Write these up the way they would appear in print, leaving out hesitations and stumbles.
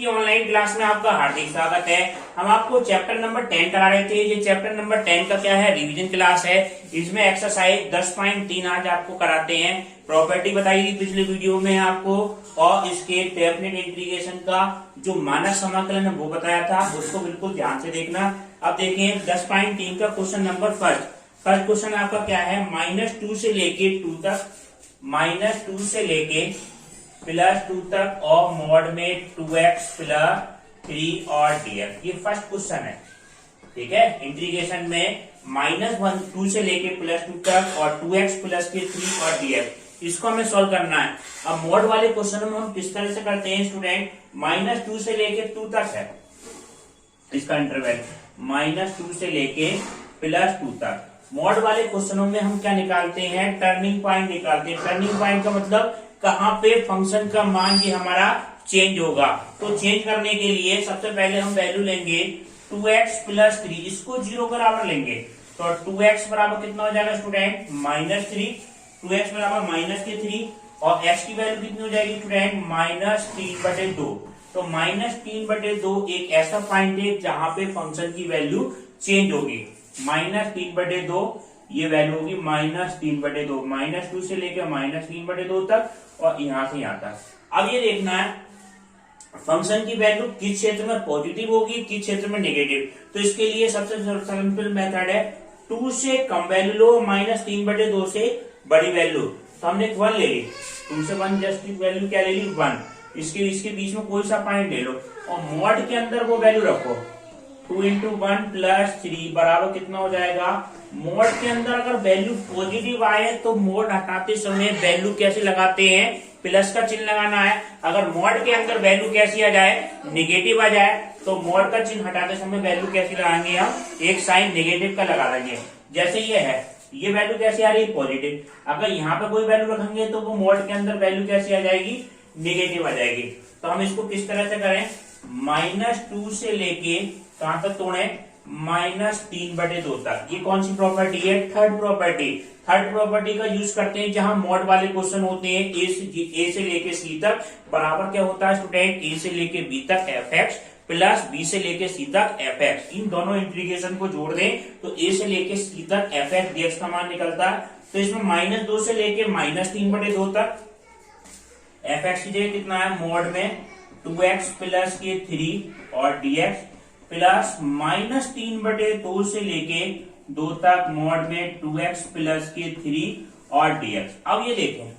की online class में आपका हार्दिक स्वागत है। हम आपको चैप्टर नंबर 10 करा रहे थे। ये चैप्टर नंबर 10 का क्या है, रिवीजन क्लास है। इसमें एक्सरसाइज 10.3 आज आपको कराते हैं। प्रॉपर्टी बताई थी पिछले वीडियो में आपको, और इसके डेफिनेट इंटीग्रेशन का जो मानक समाकलन है वो बताया था, उसको बिल्कुल ध्यान से देखना। अब देखें 10.3 का क्वेश्चन नंबर फर्स्ट क्वेश्चन आपका क्या है, -2 से लेके 2 तक, -2 से लेके +2 तक और मॉड में 2x + 3 और dx। ये फर्स्ट क्वेश्चन है, ठीक है। इंटीग्रेशन में -2 से लेके +2 तक और 2x + 3 और dx, इसको हमें सॉल्व करना है। अब मॉड वाले क्वेश्चन में हम किस तरह से करते हैं स्टूडेंट, -2 से लेके 2 तक है इसका इंटरवल, -2 से लेके +2 तक। मॉड वाले क्वेश्चनों में हम क्या निकालते हैं, टर्निंग पॉइंट निकालते हैं। टर्निंग पॉइंट का मतलब कहां पे फंक्शन का मान ये हमारा चेंज होगा। तो चेंज करने के लिए सबसे पहले हम वैल्यू लेंगे 2x + 3, इसको 0 बराबर लेंगे। तो 2x बराबर कितना हो जाएगा स्टूडेंट, -3, 2x बराबर -3 और x की वैल्यू कितनी हो जाएगी स्टूडेंट, -3/2। तो -3/2 एक ऐसा पॉइंट है जहां पे फंक्शन की वैल्यू चेंज होगी। -3/2 ये वैल्यू होगी -3/2, -2 से लेकर -3/2 तक और यहां से यहां तक। अब ये देखना है फंक्शन की वैल्यू किस क्षेत्र में पॉजिटिव होगी, किस क्षेत्र में नेगेटिव। तो इसके लिए सबसे सिंपल मेथड है, 2 से कम वैल्यू लो, -3/2 से बड़ी वैल्यू। तो हमने 1 ले ली, 2 से 1 जस्ट वैल्यू क्या ले ली, 1। इसके बीच में कोई सा पॉइंट ले लो और मॉड के अंदर वो वैल्यू रखो। 2 × 1 + 3 बराबर कितना हो जाएगा। मोड के अंदर अगर वैल्यू पॉजिटिव आए तो मोड हटाते समय वैल्यू कैसे लगाते हैं, प्लस का चिन्ह लगाना है। अगर मोड के अंदर वैल्यू कैसी आ जाए, नेगेटिव आ जाए, तो मोड का चिन्ह हटाते समय वैल्यू कैसी लगाएंगे, हम एक साइन नेगेटिव का लगा देंगे। जैसे ये है, ये वैल्यू कैसी आ रही है, पॉजिटिव। अगर यहाँ पे कोई वैल्यू रखेंगे तो वो मोड के अंदर वैल्यू कैसी आ जाएगी, नेगेटिव आ जाएगी। तो हम इसको किस तरह से करें, -2 से लेके कहां तक तोड़े, -3/2 तक। ये कौन सी प्रॉपर्टी है, थर्ड प्रॉपर्टी। थर्ड प्रॉपर्टी का यूज करते हैं जहां मॉड वाले क्वेश्चन होते हैं ए से लेके सी तक बराबर क्या होता है स्टूडेंट, ए से लेके बी तक fx + b से लेके सी तक fx। इन दोनों इंटीग्रेशन को जोड़ दें तो ए से लेके सी तक fx dx का मान निकलता है। तो इसमें -2 से लेके -3/2 तक fx की जगह कितना है, मॉड में 2x + 3 और dx प्लस -3/2 से लेके 2 तक मॉड में 2x + 3 और dx। अब ये देखें,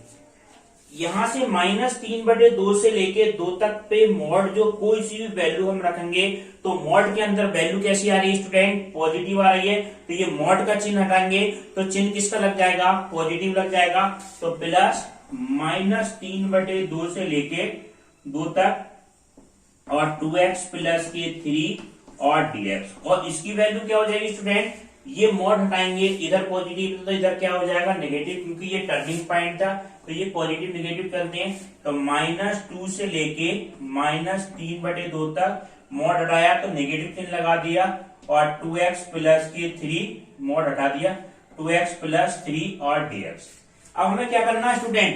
यहां से -3/2 से लेके 2 तक पे मॉड जो कोई सी भी वैल्यू हम रखेंगे तो मॉड के अंदर वैल्यू कैसी आ रही है स्टूडेंट, पॉजिटिव आ रही है। तो ये मॉड का चिन्ह हटाएंगे तो चिन्ह किसका लग जाएगा, पॉजिटिव लग जाएगा। तो प्लस -3/2 से लेके 2 तक और 2x + 3 और dx। और इसकी वैल्यू क्या हो जाएगी स्टूडेंट, ये मॉड हटाएंगे, इधर पॉजिटिव तो इधर क्या हो जाएगा, नेगेटिव, क्योंकि ये टर्निंग पॉइंट था। तो ये पॉजिटिव नेगेटिव करते हैं। तो -2 से लेके -3/2 तक मॉड हटाया तो नेगेटिव चिन्ह लगा दिया और 2x + 3 मॉड हटा दिया, 2x + 3 और dx। अब हमें क्या करना है स्टूडेंट,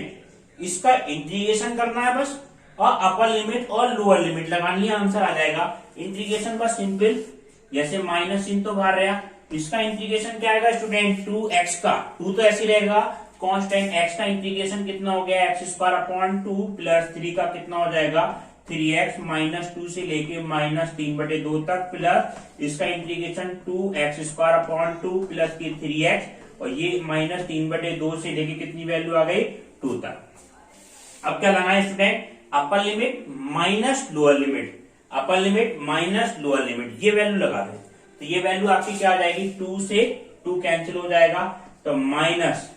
इसका इंटीग्रेशन करना है बस, और अपर लिमिट और लोअर लिमिट लगानी है, आंसर आ जाएगा। इंटीग्रेशन बस सिंपल, जैसे माइनस चिन्ह तो बाहर रहा, इसका इंटीग्रेशन क्या आएगा स्टूडेंट, 2x का 2 तो ऐसे रहेगा कांस्टेंट, x का इंटीग्रेशन कितना हो गया, x² + 3 का कितना हो जाएगा 3x, -2 से लेके -3/2 तक प्लस इसका इंटीग्रेशन 2x² + 3x और ये -3/2 से लेके कितनी वैल्यू आ गई, 2 तक। अब क्या लाना है student, upper limit minus lower limit, upper limit minus lower limit, ये वैल्यू लगा दे। तो ये वैल्यू आपकी क्या आ जाएगी, 2 से 2 कैंसिल हो जाएगा, तो माइनस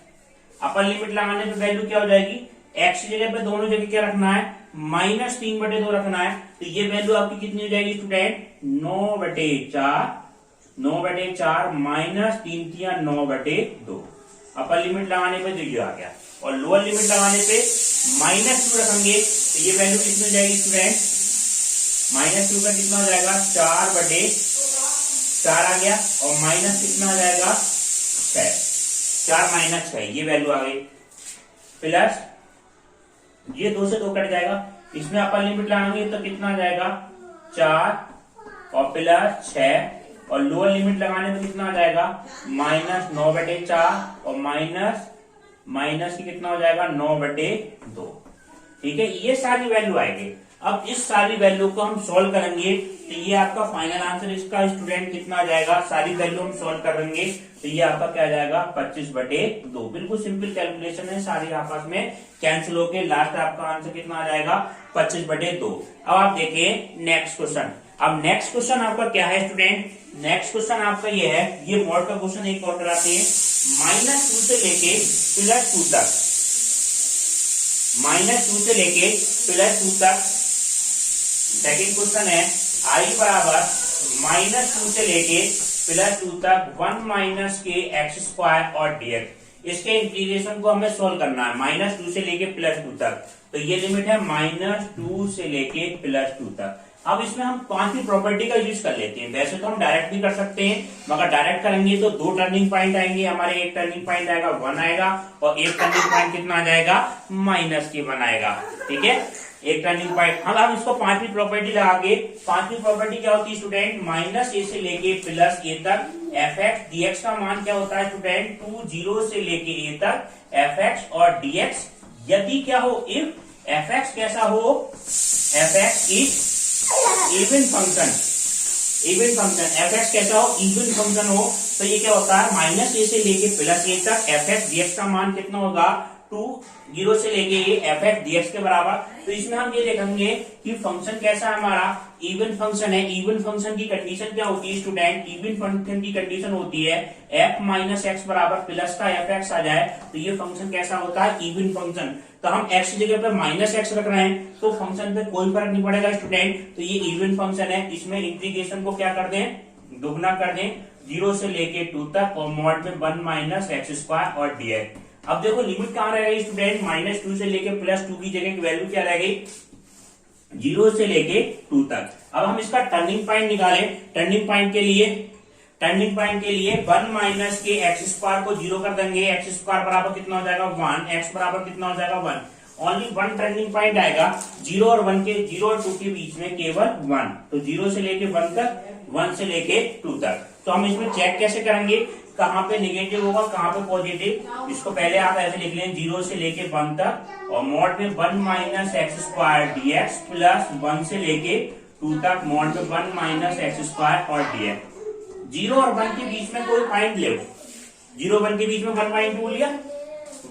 अपर लिमिट लगाने पे वैल्यू क्या हो जाएगी, x की जगह पे दोनों जगह क्या रखना है, -3/2 रखना है। तो ये वैल्यू आपकी कितनी हो जाएगी स्टूडेंट, 9/4, 9/4 -3 × 9/2। अपर लिमिट लगाने पे तो ये आ गया, और लोअर लिमिट लगाने पे -2 रखेंगे तो ये वैल्यू कितनी हो जाएगी स्टूडेंट, -2 का कितना हो जाएगा, 4/4 आ गया, और माइनस कितना आ जाएगा, 6, 4 - 6, ये वैल्यू आ गई। प्लस ये 2 से 2 कट जाएगा, इसमें अपर लिमिट लगाएंगे तो कितना आ जाएगा 4 और प्लस 6 और लोअर लिमिट लगाने पर कितना आ जाएगा -9/4 और माइनस की कितना हो जाएगा 9/2। ठीक है, ये सारी वैल्यू आएगी। अब इस सारी वैल्यू को हम सॉल्व करेंगे तो ये आपका फाइनल आंसर इसका स्टूडेंट कितना आ जाएगा। सारी वैल्यू हम सॉल्व करेंगे तो ये आपका क्या आ जाएगा 25/2। बिल्कुल सिंपल कैलकुलेशन है, सारी आपस में कैंसिल होके लास्ट आपका आंसर कितना आ जाएगा 25/2। अब आप देखिए नेक्स्ट क्वेश्चन। अब नेक्स्ट क्वेश्चन आपका क्या है स्टूडेंट, नेक्स्ट क्वेश्चन आपका ये है, ये मोड का क्वेश्चन एक और कराते हैं। -2 से लेके +2 तक, -2 से लेके +2 तक। सेकेंड क्वेश्चन है i बराबर -2 से लेके +2 तक 1 - के x² और dx। इसके इंटीग्रेशन को हमें सोल्व करना है -2 से लेके +2 तक। तो ये लिमिट है -2 से लेके +2 तक। अब इसमें हम पांचवी प्रॉपर्टी का यूज कर लेते हैं। वैसे तो हम डायरेक्ट भी कर सकते हैं, मगर डायरेक्ट करेंगे तो 2 टर्निंग पॉइंट आएंगे हमारे। एक टर्निंग पॉइंट आएगा 1 आएगा और एक टर्निंग पॉइंट कितना आ जाएगा -k1 आएगा। ठीक है, एक टर्निंग पॉइंट। हम इसको पांचवी प्रॉपर्टी लगा के, पांचवी प्रॉपर्टी क्या होती है स्टूडेंट, -a से लेके +a तक fx dx का मान क्या होता है स्टूडेंट 0 से लेके a तक fx और dx। यदि क्या हो, इफ fx कैसा हो, fx is even function, even function fx कैसा हो, इवन फंक्शन हो, तो ये क्या होता है -a से लेके +a तक fx dx का मान कितना होगा 0 से लेके ये fx dx के बराबर। तो इसमें हम ये देखेंगे कि फंक्शन कैसा है हमारा, इवन फंक्शन है। इवन फंक्शन की कंडीशन क्या होती है स्टूडेंट, इवन फंक्शन की कंडीशन होती है f - x बराबर प्लस का fx आ जाए तो ये फंक्शन कैसा होता है, इवन फंक्शन। तो हम x की जगह पे -x रख रहे हैं तो फंक्शन पे कोई फर्क नहीं पड़ेगा स्टूडेंट। तो ये इवन फंक्शन है, इसमें इंटीग्रेशन को क्या कर दें, दुगना कर दें 0 से लेके 2 तक और मॉड में 1 - x² और dx। अब देखो लिमिट कहां रह गई स्टूडेंट, -2 से लेके +2 की जगह की वैल्यू क्या रह गई 0 से लेके 2 तक। अब हम इसका टर्निंग पॉइंट निकालें। टर्निंग पॉइंट के लिए 1 - के x² को 0 कर देंगे। x² बराबर कितना हो जाएगा 1, x बराबर कितना हो जाएगा 1। ओनली 1 टर्निंग पॉइंट आएगा 0 और 1 के, 0 और 2 के बीच में केवल 1। तो 0 से लेके 1 तक, 1 से लेके 2 तक। तो हम इसमें चेक कैसे करेंगे, कहां पे नेगेटिव होगा कहां पे पॉजिटिव। इसको पहले आप ऐसे लिख लें 0 से लेके 1 तक और मॉड में 1 - x² dx प्लस 1 से लेके 2 तक मॉड में 1 - x² और dx। 0 और 1 के बीच में कोई पॉइंट ले, 0 1 के बीच में 1/2 लिया,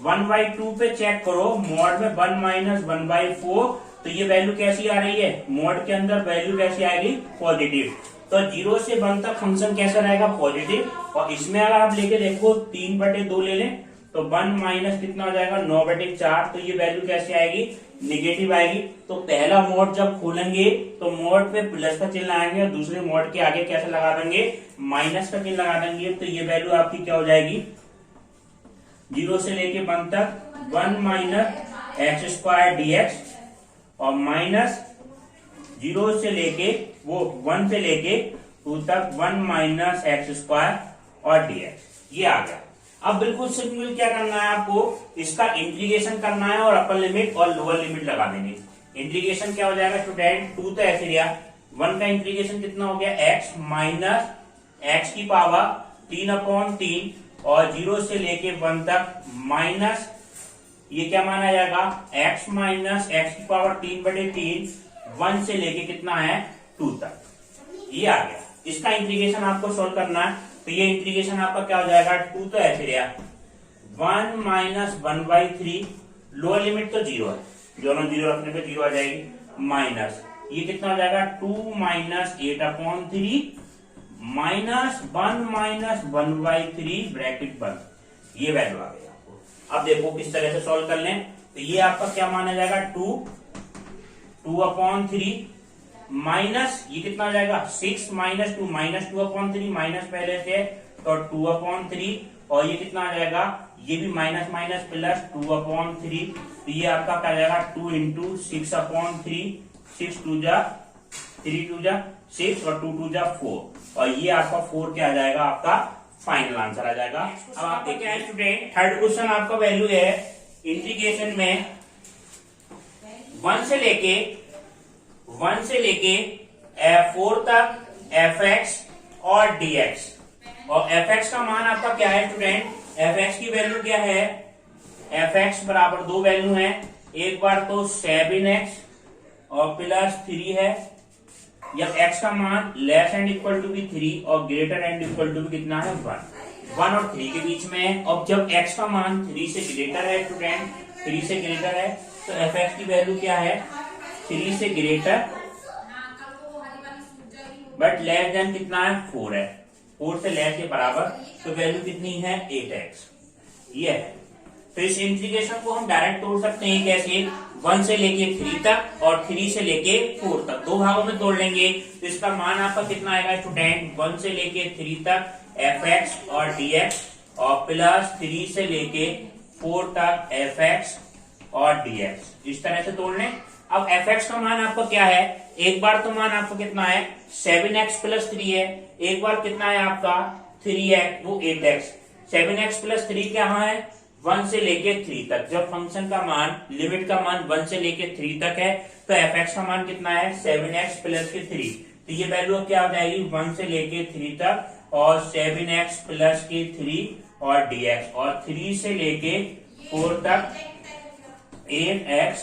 1/2 पे चेक करो मॉड में 1 - 1/4। तो ये वैल्यू कैसी आ रही है, मॉड के अंदर वैल्यू कैसी आएगी पॉजिटिव। तो 0 से 1 तक फंक्शन कैसा रहेगा पॉजिटिव। और इसमें अगर आप लेके देखो 3/2 ले लें तो 1 - कितना हो जाएगा 9/4। तो ये वैल्यू कैसी आएगी, निगेटिव आएगी। तो पहला मोड जब खोलेंगे तो मोड पे प्लस का चिन्ह लगाएंगे और दूसरे मोड के आगे कैसे लगा देंगे, माइनस का चिन्ह लगा देंगे। तो ये वैल्यू आपकी क्या हो जाएगी 0 से लेके 1 तक 1 - x² dx और माइनस 0 से लेके 1 से लेके 2 तक 1 - x² और dx। ये आ गया। अब बिल्कुल सिंपल क्या करना है आपको, इसका इंटीग्रेशन करना है और अपर लिमिट और लोअर लिमिट लगा देंगे। इंटीग्रेशन क्या हो जाएगा स्टूडेंट, 2 तो ऐसे लिया, 1 का इंटीग्रेशन कितना हो गया x माइनस x की पावर 3/3 और 0 से लेके 1 तक माइनस, ये क्या माना जाएगा x माइनस x की पावर 3/3 1 से लेके कितना है 2 तक। ये आ गया। इसका इंटीग्रेशन आपको सोल्व करना है। तो ये इंटीग्रेशन आपका क्या हो जाएगा 2 तो ऐसे लिया 1 - 1/3, लोअर लिमिट तो 0 है, दोनों 0 रखने पे 0 आ जाएगी, माइनस ये कितना हो जाएगा 2 - 8/3 माइनस 1 - 1/3 ब्रैकेट बंद। ये वैल्यू आ गई आपको। अब देखो किस तरह से सोल्व कर लें। तो ये आपका क्या माना जाएगा 2/3 माइनस ये कितना हो जाएगा 6 - 2 -2/3 माइनस पहले से तो 2/3 और ये कितना आ जाएगा, ये भी माइनस माइनस प्लस 2/3। तो ये आपका क्या जाएगा 2 × 6/3, 6 2 जा 3 2 जा 6 और 2 2 जा 4 और ये आपका 4 क्या आ जाएगा, आपका फाइनल आंसर आ जाएगा। अब आप देखिए स्टूडेंट थर्ड क्वेश्चन आपका वैल्यू है इंटीग्रेशन में वन से लेके F4 तक fx और dx, और fx का मान आपका क्या है स्टूडेंट, fx की वैल्यू क्या है, fx बराबर दो वैल्यू है, एक बार तो 7x और प्लस 3 है, जब x का मान लेस एंड इक्वल टू भी 3 और ग्रेटर एंड इक्वल टू भी कितना है 1 और 3 के बीच में है। और जब x का मान 3 से ग्रेटर है स्टूडेंट, 3 से ग्रेटर है तो fx की वैल्यू क्या है, 3 से ग्रेटर बट लेस देन कितना है 4 है, 4 से लेस के बराबर, तो वैल्यू कितनी है 8x, ये है। तो इस इंटीग्रेशन को हम डायरेक्ट तोड़ सकते हैं कैसे, 1 से लेके 3 तक और 3 से लेके 4 तक, दो भागों में तोड़ लेंगे तो इसका मान आपका कितना आएगा स्टूडेंट, 1 से लेके 3 तक fx और dx और प्लस 3 से लेके 4 तक fx और dx, इस तरह से तोड़ लें। अब fx का मान आपका क्या है, एक बार तो मान आपका कितना है 7x प्लस 3 है, एक बार कितना है आपका 3 है वो 8x, 7x प्लस 3 क्या है 1 से लेके 3 तक, जब फंक्शन का मान लिमिट का मान 1 से लेके 3 तक है तो fx का मान कितना है 7x प्लस के 3, तो ये वैल्यू क्या हो जाएगी 1 से लेके 3 तक और 7x प्लस के 3 और dx, और 3 से लेके 4 तक 8x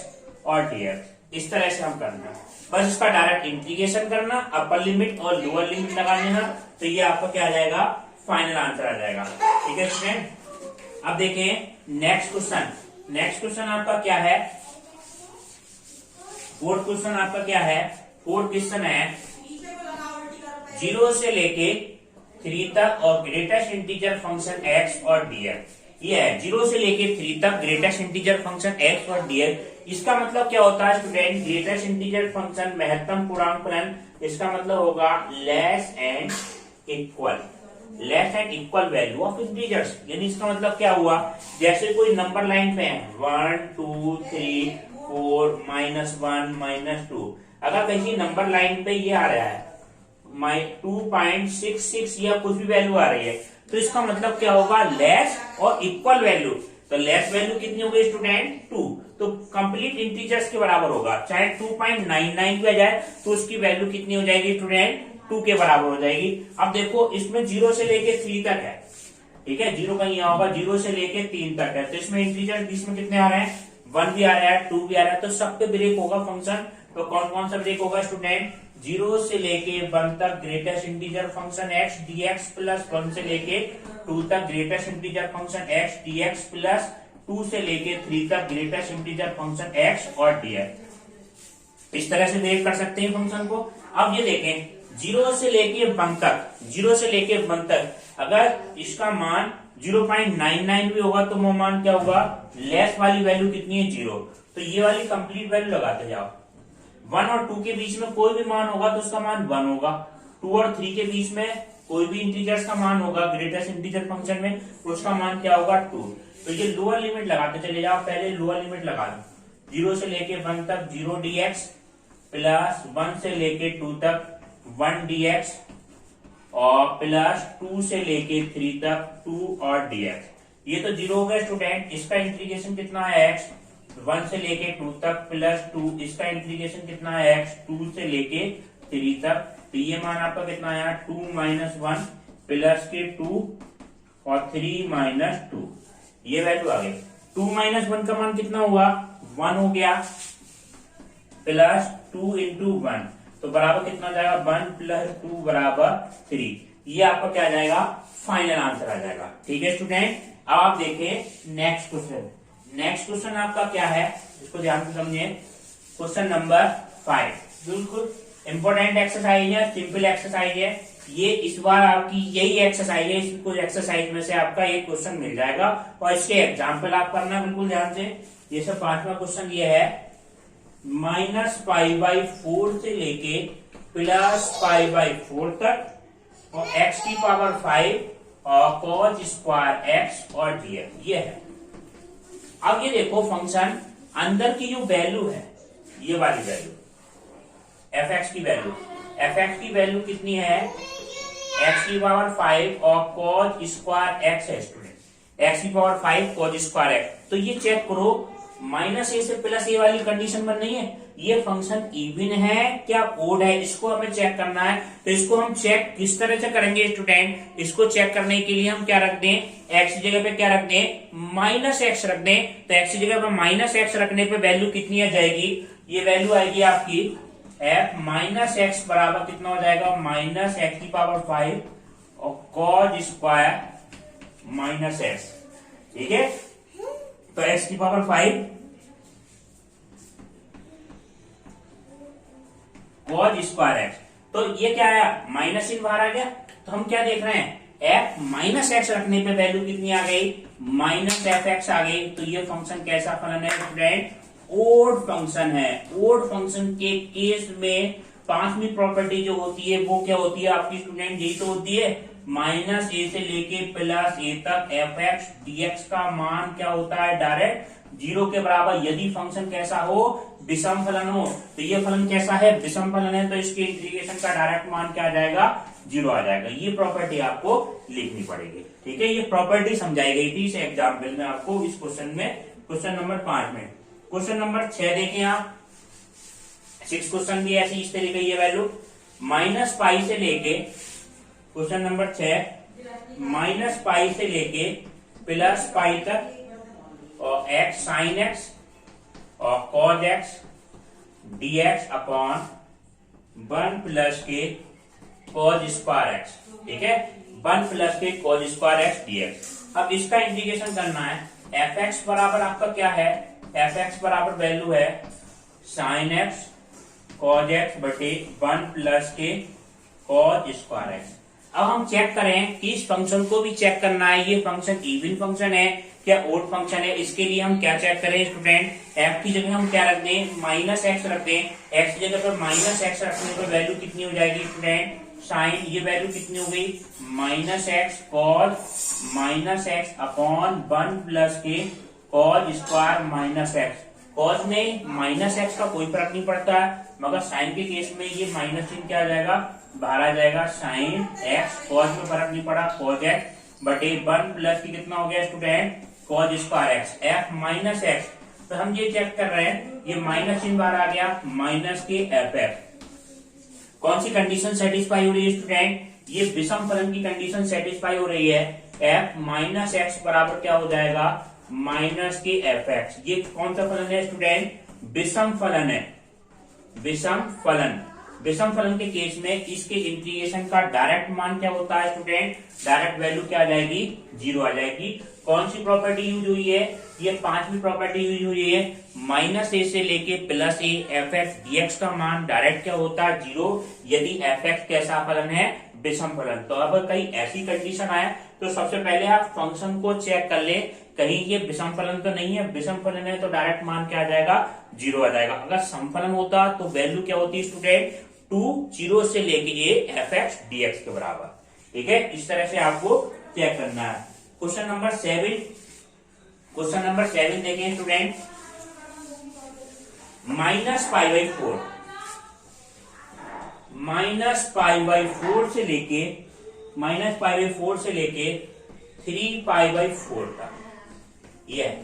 और dx, इस तरह से हम करना, बस इसका डायरेक्ट इंटीग्रेशन करना, अपर लिमिट और लोअर लिमिट लगा लेना, तो ये आपका क्या आ जाएगा फाइनल आंसर आ जाएगा। ठीक है स्टूडेंट, अब देखें नेक्स्ट क्वेश्चन आपका क्या है, फोर्थ क्वेश्चन आपका क्या है, फोर्थ क्वेश्चन है 0 से लेके 3 तक और ग्रेटेस्ट इंटीजर फंक्शन x और dx, ये है 0 से लेके 3 तक ग्रेटेस्ट इंटीजर फंक्शन x और dx। इसका मतलब क्या होता है स्टूडेंट, ग्रेटेस्ट इंटीजर फंक्शन महत्तम पूर्णांक फलन, इसका मतलब होगा less and equal value of integers, यानी इसका मतलब क्या हुआ, जैसे कोई नंबर लाइन पे है 1 2 3 4 -1 -2, अगर कहीं नंबर लाइन पे ये आ रहा है 2.66 या कुछ भी वैल्यू आ रही है, तो इसका मतलब क्या होगा लेस और इक्वल वैल्यू, तो लेस वैल्यू कितनी हो गई स्टूडेंट 2, तो कंप्लीट इंटीजर्स के बराबर होगा, चाहे 2.99 भी आ जाए तो उसकी वैल्यू कितनी हो जाएगी स्टूडेंट 2 के बराबर हो जाएगी। अब देखो इसमें 0 से लेके 3 तक है, ठीक है, 0 कहीं यहाँ होगा, 0 से लेके 3 तक है, तो इसमें इंटीजर बीच में कितने आ रहे हैं 1 भी आ रहा है 2 भी आ रहा है, तो सब पे ब्रेक होगा फंक्शन, तो कौन कौन सा ब्रेक होगा स्टूडेंट, 0 से लेके 1 तक greatest integer function x dx plus 1 से लेके 2 तक greatest integer function x dx plus 2 से लेके 3 तक ग्रेटेस्ट इंटीजर फंक्शन x और dx, इस तरह से ब्रेक कर सकते हैं फंक्शन को। अब ये देखें 0 से लेके 1 तक अगर इसका मान 0.99 भी होगा तो वो मान क्या होगा, लेस वाली वैल्यू कितनी है 0, तो ये वाली कंप्लीट वैल्यू लगाते जाओ, 1 और 2 के बीच में कोई भी मान होगा तो उसका मान 1 होगा, 2 और 3 के बीच में कोई भी इंटीजर्स का मान होगा ग्रेटेस्ट इंटीजर फंक्शन में, उसका मान क्या होगा 2, तो ये लोअर लिमिट लगाते चले जाओ, पहले लोअर लिमिट लगा दो, 0 से लेके 1 तक 0 dx प्लस 1 से लेके 2 तक 1 dx और प्लस 2 से लेके 3 तक 2 और dx, ये तो 0 हो गया स्टूडेंट, इसका इंटीग्रेशन कितना है x, 1 से लेके 2 तक प्लस 2, इसका इंटीग्रेशन कितना है x, 2 से लेके 3 तक, तो ये मान आपका कितना आया 2 - 1 प्लस के 2 और 3 - 2, ये वैल्यू आ गई, 2 - 1 का मान कितना हुआ 1 हो गया प्लस 2 × 1, तो बराबर कितना जाएगा 1 + 2 बराबर 3, ये आपका क्या आ जाएगा फाइनल आंसर आ जाएगा। ठीक है स्टूडेंट, अब आप देखें नेक्स्ट क्वेश्चन आपका क्या है, इसको ध्यान से समझिए, क्वेश्चन नंबर 5, बिल्कुल इंपॉर्टेंट एक्सरसाइज है, सिंपल एक्सरसाइज है, ये इस बार आपकी यही एक्सरसाइज है, इसको एक्सरसाइज में से आपका एक क्वेश्चन मिल जाएगा और इसके एग्जाम्पल आप करना बिल्कुल ध्यान से। ये सब 5वां क्वेश्चन ये है -π/4 से लेके +π/4 तक और x की पावर 5 और cos स्क्वायर x और dx, ये है। अब ये देखो फंक्शन अंदर की जो वैल्यू है, ये वाली वैल्यू fx की वैल्यू कितनी है, x की पावर 5 और cos स्क्वायर x है स्टूडेंट, x की पावर 5 cos स्क्वायर x, तो ये चेक करो माइनस ए से प्लस ए वाली कंडीशन बन रही है। ये फंक्शन इवन है क्या ओड है, इसको हमें चेक करना है। तो इसको हम चेक किस तरह से करेंगे स्टूडेंट, इसको चेक करने के लिए हम क्या रख दें, एक्स की जगह पे क्या रख दें, माइनस एक्स रख दें। तो एक्स की जगह पे माइनस एक्स रखने पे वैल्यू कितनी आ जाएगी, ये वैल्यू आएगी आपकी एफ माइनस एक्स बराबर कितना हो जाएगा, माइनस एक्स की पावर 5 और कॉज स्क्वायर माइनस एक्स। ठीक है, तो एक्स की पावर 5 कॉज स्क्वायर एक्स। तो ये क्या आया, माइनस इन बाहर आ गया। तो हम क्या देख रहे हैं, एफ माइनस एक्स रखने पे वैल्यू कितनी आ गई, माइनस एफ एक्स आ गई। तो ये फंक्शन कैसा फलन है स्टूडेंट, ओड फंक्शन है। ओड फंक्शन के केस में पांचवी प्रॉपर्टी जो होती है वो क्या होती है आपकी स्टूडेंट, यही तो होती है, माइनस ए से लेके प्लस ए तक एफ एक्स डीएक्स का मान क्या होता है, डायरेक्ट 0 के बराबर। यदि फंक्शन कैसा हो, विषम फलन हो। तो ये फलन कैसा है, विषम फलन है, तो इसके इंटीग्रेशन का डायरेक्ट मान क्या आ जाएगा, 0 आ जाएगा। ये प्रॉपर्टी आपको लिखनी पड़ेगी। ठीक है, ये प्रॉपर्टी समझाई गई थी इस एग्जाम्पल में आपको, इस क्वेश्चन में, क्वेश्चन नंबर 5 में। क्वेश्चन नंबर 6 देखें आप, 6 क्वेश्चन भी ऐसी इस तरीके ये वैल्यू माइनस पाई से लेके, क्वेश्चन नंबर 6 माइनस पाई से लेके प्लस पाई तक और एक्स साइन एक्स और cos X DX upon 1 plus के कॉज स्क्वायर एक्स। ठीक है, 1 प्लस के कॉज स्क्वायर एक्स डीएक्स। अब इसका इंटीग्रेशन करना है। एफ एक्स बराबर आपका क्या है, एफ एक्स बराबर वैल्यू है साइन एक्स कॉज एक्स बटे 1 प्लस के कॉज स्क्वायर एक्स। अब हम चेक करें कि इस फंक्शन को भी चेक करना है, ये फंक्शन इवन फंक्शन है क्या ओड फंक्शन है। इसके लिए हम क्या चेक करें स्टूडेंट, एफ की जगह हम क्या रख दें, माइनस एक्स रख दें। एक्स की जगह पर माइनस एक्स रखने पर वैल्यू कितनी हो जाएगी स्टूडेंट, साइन, ये वैल्यू कितनी हो गई, minus x cos minus x upon 1 plus के cos square minus x. Cos में माइनस एक्स का कोई फर्क नहीं पड़ता है, मगर साइन के केस में ये माइनस चिन्ह क्या आ जाएगा, बाहर आ जाएगा, साइन एक्स। कॉज में फर्क नहीं पड़ा, कॉज एक्स बटे 1 प्लस की कितना हो गया student, cause square x. F minus x, तो हम ये चेक कर रहे हैं, ये माइनस चिन्ह बाहर आ गया, माइनस के एफ एक्स। कौन सी कंडीशन सेटिस्फाई हो रही है स्टूडेंट, ये विषम फलन की कंडीशन सेटिस्फाई हो रही है। एफ माइनस एक्स बराबर क्या हो जाएगा, माइनस के एफ एक्स। ये कौन सा फलन है स्टूडेंट, विषम फलन है, विषम फलन। विषम फलन के केस में इसके इंटीग्रेशन का डायरेक्ट मान क्या होता है स्टूडेंट, डायरेक्ट वैल्यू क्या आ जाएगी, 0 आ जाएगी। कौन सी प्रॉपर्टी यूज हुई है, ये पांचवी प्रॉपर्टी यूज हुई है, माइनस ए से लेके plus A F X DX का मान डायरेक्ट क्या होता है, 0, यदि एफ एक्स कैसा फलन है, विषम फलन। तो अब कहीं ऐसी कंडीशन आए तो सबसे पहले आप फंक्शन को चेक कर ले, कहीं ये विषम फलन तो नहीं है, विषम फलन है तो डायरेक्ट मान क्या आ जाएगा, 0 आ जाएगा। अगर समफलन होता तो वैल्यू क्या होती स्टूडेंट, 2 0 से लेके ए एफ एक्स डीएक्स के बराबर। ठीक है, इस तरह से आपको चेक करना है। क्वेश्चन नंबर 7, क्वेश्चन नंबर 7 देखें student, minus pi by 4, minus pi by 4 से लेके, माइनस पाई बाई 4 से लेके 3 पाई बाई 4 तक, ये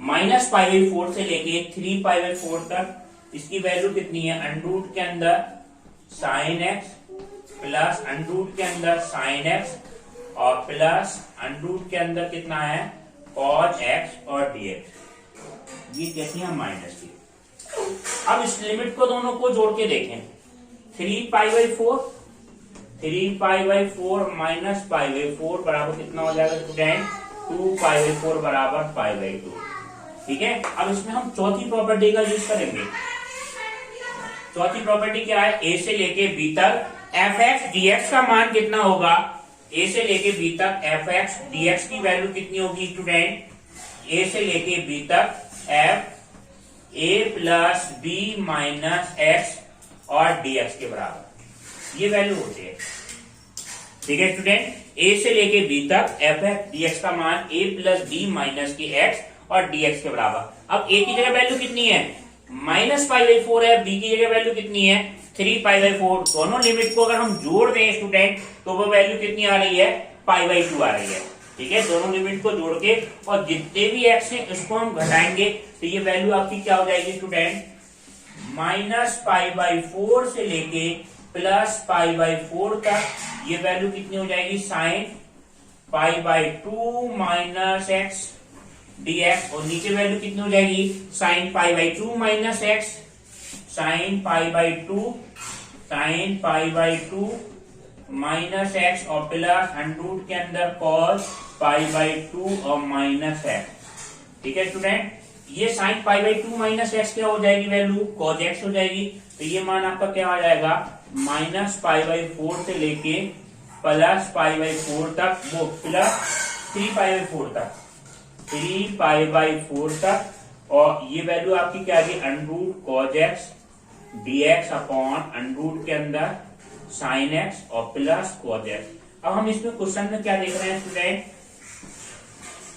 माइनस पाई बाई 4 से लेके 3 पाई बाई 4 तक इसकी वैल्यू कितनी है, अंडरूट के अंदर साइन एक्स प्लस अंडरूट के अंदर साइन एक्स और प्लस अंडरूट के अंदर कितना है, कॉस एक्स और डीएक्स। ये कैसी है, माइनस की। अब इस लिमिट को दोनों को जोड़ के देखें, 3 pi by 4, 3 pi by 4 minus pi by 4 बराबर कितना हो जाएगा स्टूडेंट, 2 पाई बाई 4 बराबर पाई बाई 2। ठीक है, अब इसमें हम चौथी प्रॉपर्टी का यूज करेंगे। चौथी प्रॉपर्टी क्या है, ए से लेके बी तक एफ एक्स डीएक्स का मान कितना होगा, ए से लेके बी तक एफ एक्स डीएक्स की वैल्यू कितनी होगी स्टूडेंट, ए से लेके बी तक F A plus B minus x और डीएक्स के बराबर ये वैल्यू होती है। ठीक है स्टूडेंट, ए से लेके बी तक एफ एक्स डीएक्स का मान ए प्लस बी माइनस के एक्स और डीएक्स के बराबर। अब ए की जगह वैल्यू कितनी है, माइनस पाई बाई 4 है, बी की जगह वैल्यू कितनी है, 3 पाई बाई 4। दोनों लिमिट को अगर हम जोड़ दें स्टूडेंट तो वो वैल्यू कितनी आ रही है, पाई बाई 2 आ रही है। ठीक है, दोनों लिमिट को जोड़ के, और जितने भी एक्स हैं उसको हम घटाएंगे तो ये वैल्यू आपकी क्या हो जाएगी स्टूडेंट, -π/4 से लेके +π/4 तक ये वैल्यू कितनी हो जाएगी, sin π/2 माइनस एक्स dx, और नीचे वैल्यू कितनी हो जाएगी, sin π/2 minus x, sin π/2 minus x और प्लस √ के अंदर cos π/2 और माइनस एक्स। ठीक है स्टूडेंट, ये sin π/2 माइनस एक्स क्या हो जाएगी वैल्यू, cos x हो जाएगी। तो ये मान आपका क्या आ जाएगा, -π/4 से लेके +π/4 तक, वो प्लस 3π/4 तक, 3π/4 तक, और ये वैल्यू आपकी क्या आ गई, √ cos x dx अपॉन √ के अंदर sin x और प्लस cos x। अब हम इसमें क्वेश्चन में क्या देख रहे हैं स्टूडेंट,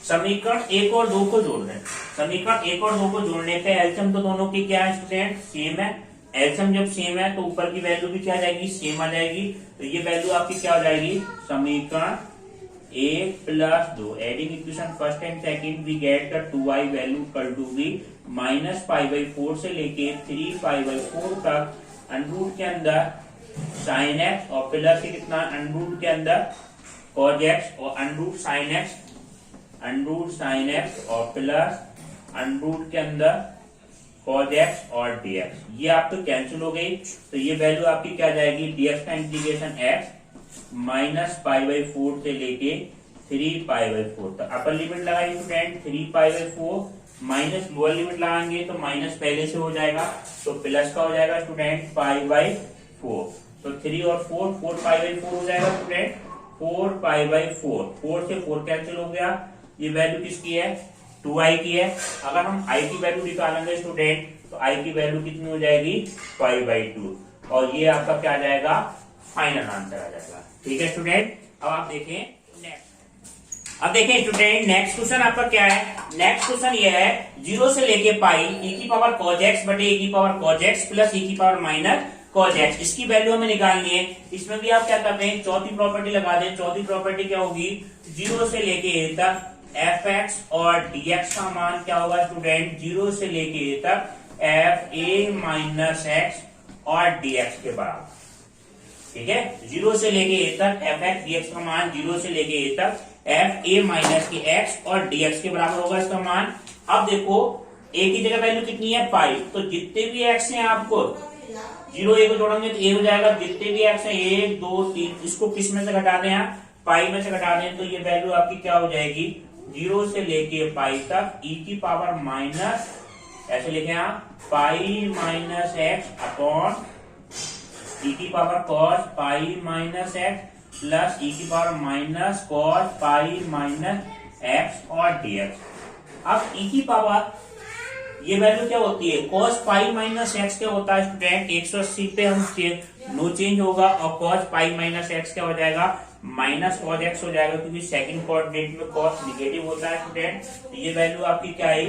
समीकरण 1 और 2 को जोड़ रहे हैं। समीकरण 1 और 2 को जोड़ने पे एलसीएम तो दोनों की क्या है स्टूडेंट, सेम है। एलसीएम जब सेम है तो ऊपर की वैल्यू भी क्या आ जाएगी, सेम आ जाएगी। तो ये वैल्यू आपकी क्या हो जाएगी, समीकरण 1 + 2, adding equation first and second, we get the 2i value equal to be -π/4 से लेके 3π/4 तक, √ के अंदर sin x और प्लस से कितना, √ के अंदर cos x और √ sin x और प्लस √ के अंदर cos x और dx। ये आपको कैंसिल हो गई, तो ये वैल्यू आपकी क्या जाएगी, dx का इंटीग्रेशन x -π/4 से लेके 3π/4 तक। अपर लिमिट लगाई स्टूडेंट 3π/4, माइनस लोअर लिमिट लगाएंगे तो माइनस पहले से हो जाएगा, तो प्लस का हो जाएगा स्टूडेंट π/4। तो 3 और 4, 4π/4 हो जाएगा स्टूडेंट, 4π/4, 4 से 4 कैंसिल हो गया। ये वैल्यू किसकी है, 2i की है। अगर हम i की वैल्यू निकालेंगे स्टूडेंट तो i की वैल्यू कितनी हो जाएगी, π/2, और ये आपका क्या आ जाएगा, फाइनल आंसर आ जाएगा। ठीक है स्टूडेंट, अब आप देखें नेक्स्ट। अब देखें स्टूडेंट, नेक्स्ट क्वेश्चन आपका क्या है, नेक्स्ट क्वेश्चन ये है 0 से लेके पाई e⁻cos x बटे e⁻cos x plus e⁻−cos x, इसकी वैल्यू हमें निकालनी है। इसमें भी आप क्या करते हैं, चौथी प्रॉपर्टी लगा दें। चौथी प्रॉपर्टी क्या होगी, 0 से लेके a तक f(x) और dx का मान क्या होगा स्टूडेंट, 0 से लेके a तक f(a−x) और dx के बराबर। ठीक है, 0 से लेके a तक f(x) dx का मान 0 से लेके a तक f(a−x) और dx के बराबर होगा इसका मान। अब देखो a की जगह वैल्यू कितनी है, पाई, तो जितने भी x हैं आपको 0 a को जोड़ेंगे तो a हो जाएगा, जितने भी x हैं 1 2 3, इसको किस में से घटा दें आप, पाई में से घटा दें, तो ये वैल्यू आपकी क्या हो जाएगी, 0 से लेके पाई तक e⁻, ऐसे लिखें आप, π-x upon e⁻cos π-x plus e⁻cos π-x और dx। अब ये वैल्यू क्या होती है, cos π-x क्या होता है स्टूडेंट, 180 पे हम नो चेंज होगा, और cos π-x क्या हो जाएगा, -cos x हो जाएगा, क्योंकि सेकंड कोऑर्डिनेट में cos निगेटिव होता है स्टूडेंट। तो ये वैल्यू आपकी क्या आई,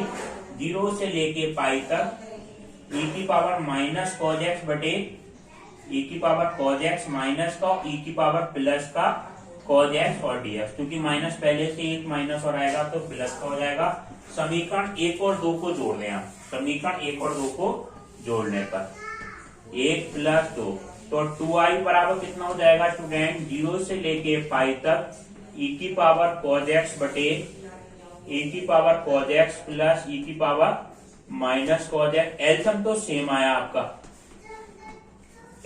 0 से लेके पाई तक e⁻cos x बटे e⁻cos x माइनस का e+ का cos x और dx, क्योंकि माइनस पहले से एक माइनस और आएगा तो प्लस का हो जाएगा। समीकरण 1 और 2 को जोड़ लें आप, समीकरण 1 और 2 को जोड़ने पर 1 + 2, तो 2i बराबर कितना हो जाएगा स्टूडेंट, 0 से लेके पाई तक e⁻cos x बटे e⁻cos x plus e⁻−cos x। LCM तो सेम आया आपका,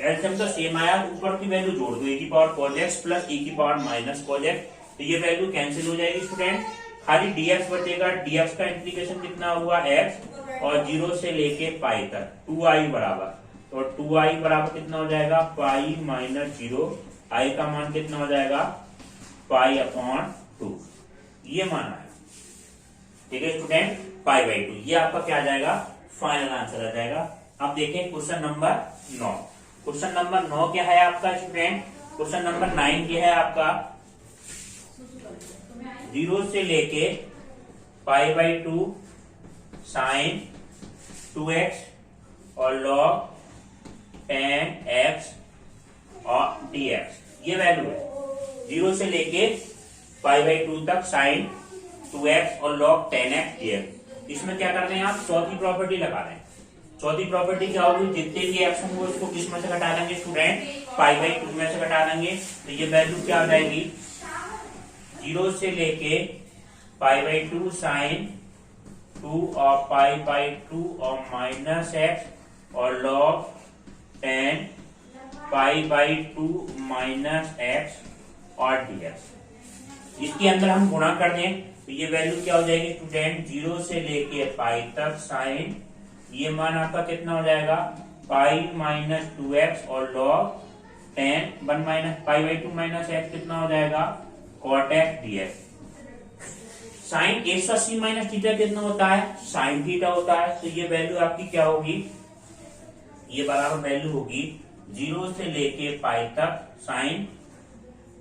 एलसीएम तो सेम आया, ऊपर की वैल्यू जोड़ दो, e⁻cos x plus e⁻−cos x, तो ये वैल्यू कैंसिल हो जाएगी स्टूडेंट, खाली dx बचेगा। dx का इंटीग्रेशन कितना हुआ x, और 0 से लेके पाई तक 2i बराबर, तो 2i बराबर कितना हो जाएगा, π-0, i का मान कितना हो जाएगा, π/2, ये मान आया। ठीक है स्टूडेंट, π/2, ये आपका क्या आ जाएगा, फाइनल आंसर आ जाएगा। अब देखें क्वेश्चन नंबर 9। क्वेश्चन नंबर 9 क्या है आपका स्टूडेंट, क्वेश्चन नंबर 9 क्या है आपका, 0 से लेके π/2 sin 2x और log 10x और dx, ये वैल्यू है 0 से लेके पाई बाई 2 तक साइन 2x और log 10x dx। इसमें क्या कर रहे हैं आप, चौथी प्रॉपर्टी लगा रहे हैं। चौथी प्रॉपर्टी क्या होगी, जितने भी एक्स होंगे उसको किस में से घटा देंगे स्टूडेंट, पाई बाई 2 में से घटा देंगे। तो ये वैल्यू क्या हो जाएगी, 0 से लेके पाई बाई 2 साइन 2 और पाई बाई 2 और माइनस एक्स और log 10 pi by 2 minus x और dx। इसके अंदर हम गुणा कर दें तो ये वैल्यू क्या हो जाएगी स्टूडेंट, 0 से लेके पाई तक साइन, ये मान आपका कितना हो जाएगा, पाई माइनस 2x और log 10 1 minus pi by 2 minus X कितना हो जाएगा, cot x dx। Sine 180 minus theta कितना होता है, साइन थीटा होता है। तो ये वैल्यू आपकी क्या होगी, ये बराबर वैल्यू होगी 0 से लेके पाई तक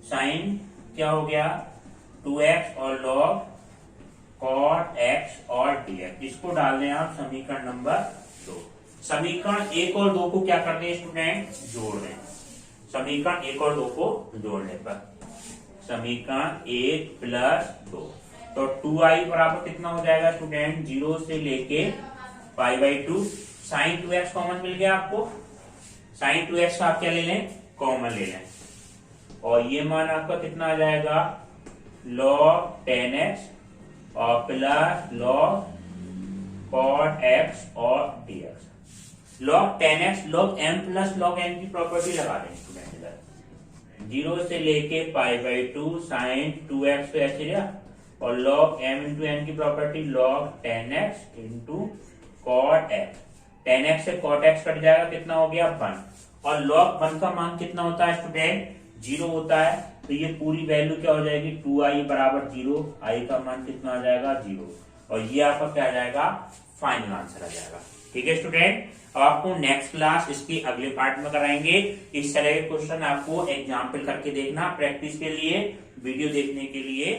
साइन क्या हो गया 2x और log cot x और dx। इसको डाल दें आप समीकरण नंबर 2। समीकरण 1 और 2 को क्या करते हैं स्टूडेंट, जोड़ दें। समीकरण 1 और 2 को जोड़ने पर समीकरण 1 प्लस 2 तो 2i बराबर कितना हो जाएगा स्टूडेंट, 0 से लेके pi by 2 sine 2x common मिल गया आपको, साइन 2x का आप क्या ले लें, कॉमन ले लें। और ये मान आपका कितना आ जाएगा, log 10x और प्लस log cot x और dx। log 10x log m plus log n की प्रॉपर्टी लगा दें स्टूडेंट इधर, 0 से लेके पाई बाई 2 साइन 2x तो ऐसे रहा और log m इंटू n की property log 10x into cot x। 10x से cot x कट जाएगा, कितना हो गया 1 और log 1 का मान कितना होता है स्टूडेंट, 0 होता है। तो ये पूरी वैल्यू क्या हो जाएगी, 2i बराबर 0, i का मान कितना आ जाएगा 0 और ये आपका क्या आ जाएगा, फाइनल आंसर आ जाएगा। ठीक है स्टूडेंट, अब आपको नेक्स्ट क्लास इसके अगले पार्ट में कराएंगे। इस तरह के क्वेश्चन आपको एग्जाम्पल करके देखना प्रैक्टिस के लिए, वीडियो देखने के लिए।